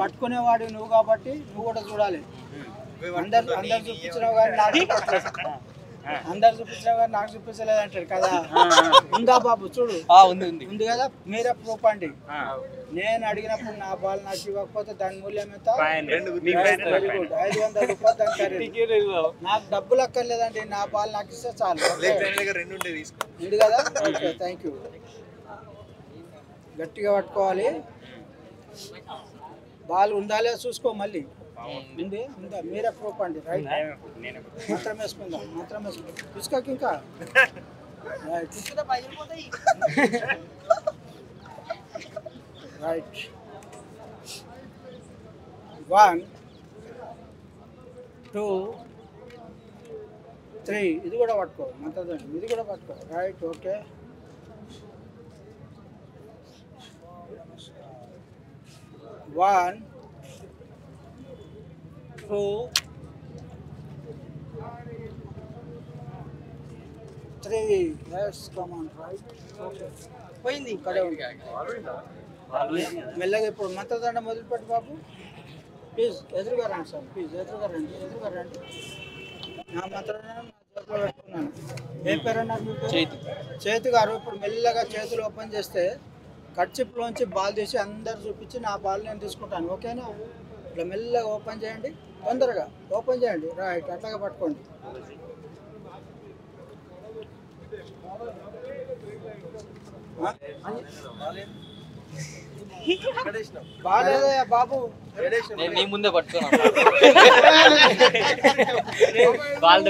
పట్టుకునేవాడు నువ్వు కాబట్టి నువ్వు కూడా చూడాలి. అందరు చూపించినావు కానీ నాకు అందరు చూపించినావు కానీ నాకు చూపించలేదు అంటాడు కదా. ఉందా బాబు చూడు ఉంది కదా. మీరే ప్రూఫ్ అండి. నేను అడిగినప్పుడు నా బాల్ నాకు ఇవ్వకపోతే దాని మూల్యం ఎంత? 500 రూపాయలు దాని ఖరీదు. నాకు డబ్బులు అక్కర్లేదండి, నా బాల్ నాకు ఇస్తే చాలు. ఉంది కదా. Okay thank you. గట్టిగా పట్టుకోవాలి. బాల్ ఉందా లేదా చూసుకో. మళ్ళీ ఉందా మీరే ప్రూఫ్ అండి. రైట్ మాత్రం వేసుకుందాం. చూసుకోక ఇంకా రైట్ 1 2 3 ఇది కూడా పట్టుకో. మంత్రదండం ఇది కూడా పట్టుకో. Right okay. One, 2, 3. Yes, come on, right? పోయింది ఇక్కడే ఉంది. మెల్లగా ఇప్పుడు మంత్రదండం మొదలుపెట్టు బాబు. ప్లీజ్ ఎదురుగా రండి సార్. ప్లీజ్ ఎదురుగా రండి. నా మంత్రదండం నా జేబులో పెట్టుకున్నాను. ఏం పేరు అన్నారు మీకు? చేతు గారు. ఇప్పుడు మెల్లగా చేతులు ఓపెన్ చేస్తే కర్చిప్లోంచి బాల్ తీసి అందరు చూపించి నా బాల్ నేను తీసుకుంటాను. ఓకేనా? ఇట్లా మెల్లగా ఓపెన్ చేయండి. తొందరగా ఓపెన్ చేయండి. రైట్ అట్లాగా పట్టుకోండి. బాలేదయ్యా బాబు. నీ ముందే పట్టుకున్నాను. బాల్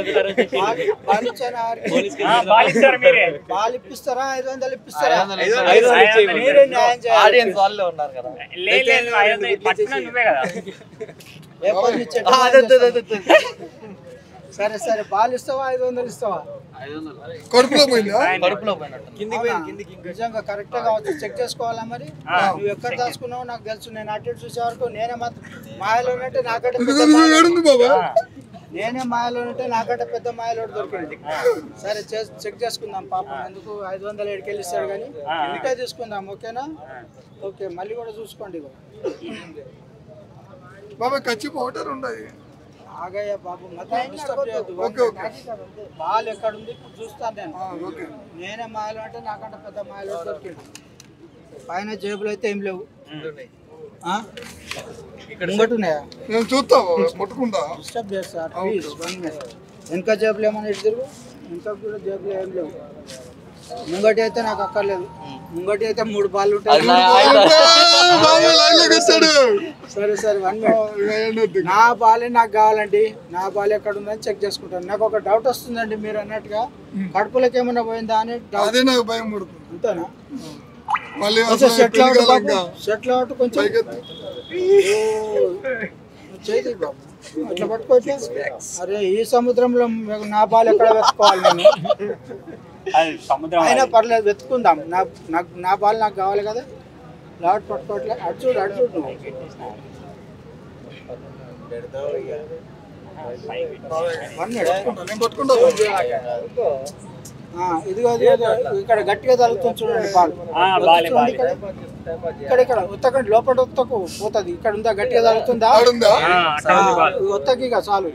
ఇప్పిస్తారా? 500 ఇప్పిస్తారా? మీరే న్యాయం చేయాలి. వాళ్ళే ఉన్నారు కదా. సరే సరే బాల్ ఇస్తావా? 500 ఇస్తావా? కడుపులో పోయిందా? కడుపులో పోయినట్టు. నిజంగా కరెక్ట్ కావచ్చు. చెక్ చేసుకోవాలా మరి? నువ్వు ఎక్కడ దాచుకున్నావు నాకు తెలుసు. నేను అటు చూసే వరకు నేనే మాయలో ఉన్నట్టే నాకంటే పెద్ద మాయలోడు దొరికింది. సరే చెక్ చేసుకుందాం. పాపం ఎందుకు 500 ఏడుకెళ్ళి ఇస్తాడు కానీ ఇంటే తీసుకుందాం. ఓకేనా? ఓకే మళ్ళీ కూడా చూసుకోండి. బాబా కచ్చి పౌడర్ ఉండదు. ఆగయ్యా బాబు బాల్ ఎక్కడ ఉంది ఇప్పుడు చూస్తాను నేను. నేనే మాయలు అంటే నాకంటే పెద్ద మాయలు దొరికింది. పైన జేబులు అయితే ఏం లేవు. ముంగటున్నాయా? నేను చూస్తా ముట్టుకుంటా. డిస్టర్బ్ చేస్తా ప్లీజ్. 1 minute. వెనక జేబులు ఏమన్నా ఇటు తిరుగు. వెనక కూడా జేబులు ఏం లేవు. ముంగటి అయితే నాకు అక్కర్లేదు. ముంగటి అయితే 3 బాల్ ఉంటాయి. సరే సరే 1 minute. నా బాలే నాకు కావాలండి. నా బాల్ ఎక్కడ ఉందని చెక్ చేసుకుంటాను. నాకు ఒక డౌట్ వస్తుందండి. మీరు అన్నట్టుగా కడుపులోకి ఏమైనా పోయిందా అని డౌట్. భయం పడుతుంది. అంతేనా? సెటిల్ అవుట్ కొంచెం చేయి బాబు. అట్లా పట్టుకోవచ్చు. అరే ఈ సముద్రంలో నా బాల్ ఎక్కడ వెతుక్కోవాలి నేను? అయినా పర్లేదు వెతుక్కుందాం. నా బాల్ నాకు కావాలి కదా. లాట్ పట్టుకోవట్లే. అటు చూడు నువ్వు. ఇదిగో ఇక్కడ గట్టిగా తగులుతుంది చూడండి బాల్. ఇక్కడ ఉత్తకండి లోపల ఉత్తకు పోతుంది. ఇక్కడ ఉందా? గట్టిగా తగులుతుందా? ఉత్తకి ఇక చాలు.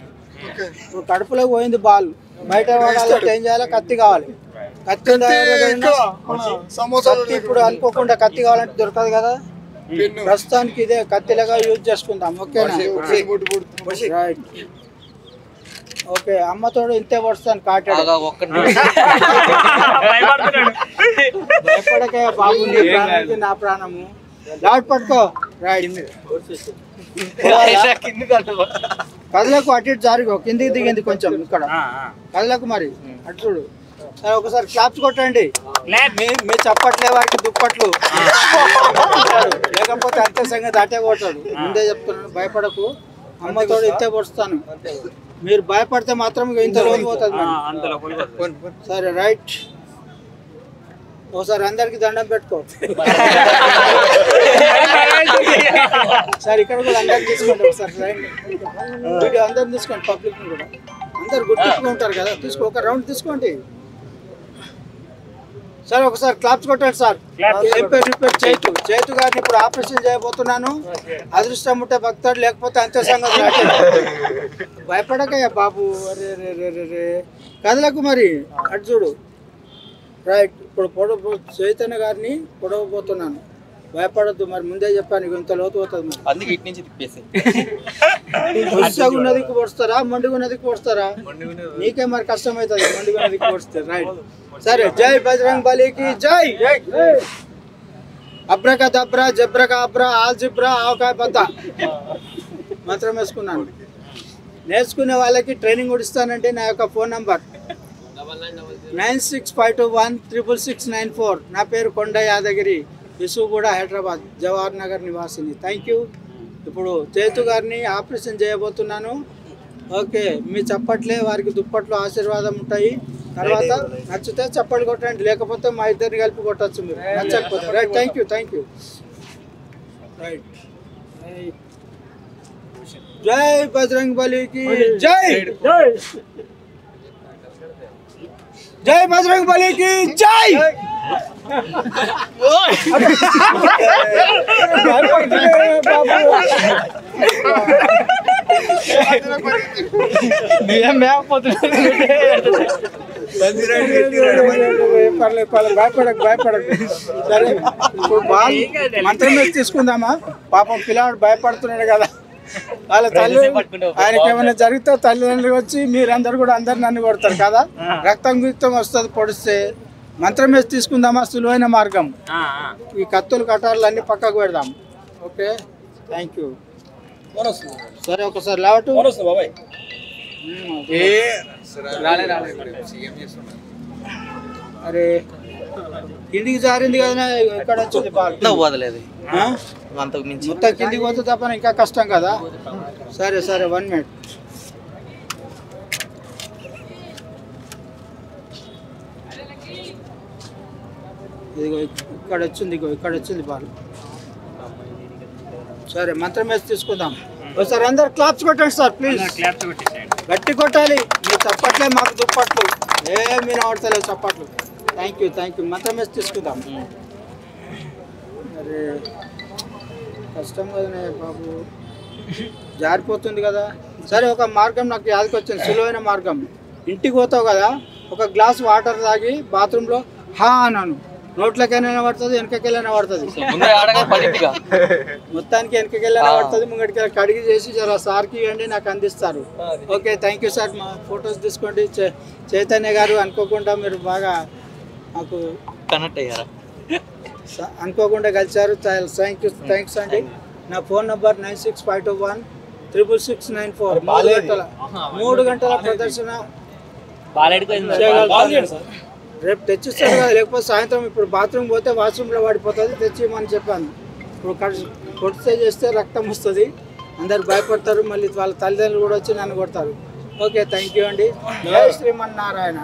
ఇప్పుడు కడుపులోకి పోయింది బాల్. బయట ఏం చేయాలి? కత్తి కావాలి. కత్తి ఇప్పుడు అనుకోకుండా కత్తి కావాలంటే దొరకదు కదా. ప్రస్తుతానికి ఇదే కత్తిలాగా యూజ్ చేసుకుందాం. ఓకేనా? Right okay. అమ్మతోడు ఇంతే పడుస్తాను కాటాడు. భయపడకే బాబు. నీ ప్రాణానికి నా ప్రాణము. లాట్ పట్టుకో. రైట్ కదలకు అటు ఇటు జారిగో. కిందికి దిగింది కొంచెం ఇక్కడ కదలకు. మరి అటు చూడు. సరే ఒకసారి క్లాప్స్ కొట్టండి. మీరు చప్పట్లే వారికి దుప్పట్లు. లేకపోతే అంతే సంగతి అటే కొట్టాడు. ముందే చెప్తున్నాను భయపడకు. అమ్మతోడు ఇంతే పడుస్తాను. మీరు భయపడితే మాత్రం ఇంత రోజు పోతుంది. సరే రైట్. ఒకసారి అందరికి దండం పెట్టుకో. సార్ ఇక్కడ కూడా అందరికి తీసుకోండి ఒకసారి. రైట్ వీడియో అందరిని తీసుకోండి. పబ్లిక్ కూడా అందరు గుర్తింపుగా ఉంటారు కదా. తీసుకో. ఒక రౌండ్ తీసుకోండి. సార్ ఒకసారి క్లాప్స్ కొట్టండి సార్. ఏం పేరు చేతు గారిని ఇప్పుడు ఆపరేషన్ చేయబోతున్నాను. అదృష్టం ఉంటే భక్తుడు, లేకపోతే అంతే సంగతి. భయపడకయ్యా బాబు. అరే రే రే రే రే కదలకు మరి అటు చూడు. రైట్, ఇప్పుడు చైతన్య గారిని పొడవబోతున్నాను. భయపడద్దు, మరి ముందే చెప్పాను ఇంత లోతు పోతుంది. అందుకే ఇటు నుంచి తిప్పేసి నదికి పొడుస్తారా, మండుగు నదికి పొడుస్తారా? నీకే మరి కష్టమవుతుంది మండుగు నదికి పొడిస్తే. రైట్, సరే. జై బజరంగ్ బలికి జై. అబ్రక దబ్రా జబ్రక అబ్రా ఆల్ జిబ్రా ఆవకాయ బద్ద మంత్రం వేసుకున్నాను. నేర్చుకునే వాళ్ళకి ట్రైనింగ్ కూడా ఇస్తానంటే నా యొక్క ఫోన్ నంబర్ 9652166694. నా పేరు కొండ యాదగిరి, విసుగూడ, హైదరాబాద్, జవహర్ నగర్ నివాసిని. Thank you. ఇప్పుడు చేతు గారిని ఆపరేషన్ చేయబోతున్నాను. ఓకే, మీ చప్పట్లే వారికి దుప్పట్లు ఆశీర్వాదం ఉంటాయి. తర్వాత నచ్చితే చప్పట్లు కొట్టండి, లేకపోతే మా ఇద్దరిని కలిపి కొట్టచ్చు మీరు నచ్చకపోతే. Right, thank you. రైట్, జై బజరంగ్ బలికి జై. జై బజరంగ్ బలికి జై. భయపడకు. సరే, ఇప్పుడు మంత్రం వేసి తీసుకుందామా? పాపం పిల్లాడు భయపడుతున్నాడు కదా, వాళ్ళ తల్లి ఆయనకి ఏమైనా జరిగితే తల్లిదండ్రులు వచ్చి మీరందరూ కూడా అందరు నన్ను కొడతారు కదా. రక్తం గుక్తం వస్తుంది పొడిస్తే. మంత్రం వేసి తీసుకుందామా? సులువైన మార్గం. ఈ కత్తులు కటార్లు అన్ని పక్కకు పెడదాం. Okay, thank you. సరే, ఒకసారి లేవటు. అరే కిందికి జారింది కదా, ఇక్కడ వచ్చింది బాల్. వదలేదు అంతకు మించి మొత్తం కిందికి పోతే తప్ప ఇంకా కష్టం కదా. సరే 1 మినిట్. ఇదిగో ఇక్కడ వచ్చింది బాల్. సరే, మంత్రం వేసి తీసుకుందాం. ఒకసారి అందరు క్లాప్స్ కొట్టండి సార్ ప్లీజ్. గట్టి కొట్టాలి. మీరు చప్పట్లే మాకు దుప్పట్లు. ఏమీ రావట్లేదు చప్పట్లు. Thank you. మంత్రం వేసి తీసుకుందాం. అరే కష్టం కదనే బాబు, జారిపోతుంది కదా. సరే, ఒక మార్గం నాకు యాదకొచ్చింది, సులువైన మార్గం. ఇంటికి పోతావు కదా, ఒక గ్లాస్ వాటర్ తాగి బాత్రూంలో హా అన్నాను. నోట్లకైనా పడుతుంది, వెనకకెళ్ళైనా పడుతుంది. మొత్తానికి వెనకకెళ్ళైనా పడుతుంది, ముంగటికి కడిగి చేసి జర సార్కి ఇవ్వండి, నాకు అందిస్తారు. Okay, thank you sir. మా ఫొటోస్ తీసుకోండి. చైతన్య గారు అనుకోకుండా మీరు బాగా మాకు కనెక్ట్ అయ్యారా, అనుకోకుండా కలిసారు. థ్యాంక్స్ అండి. నా ఫోన్ నంబర్ 9652166694. 3 గంటల ప్రదర్శన రేపు తెచ్చిస్తారు కదా, లేకపోతే సాయంత్రం. ఇప్పుడు బాత్రూమ్ పోతే వాష్రూమ్లో పడిపోతుంది, తెచ్చిమని చెప్పాను. ఇప్పుడు కొడితే చేస్తే రక్తం వస్తుంది, అందరు భయపడతారు. మళ్ళీ వాళ్ళ తల్లిదండ్రులు కూడా వచ్చి నన్ను కొడతారు. ఓకే, థ్యాంక్ యూ అండి. జై శ్రీమన్నారాయణ.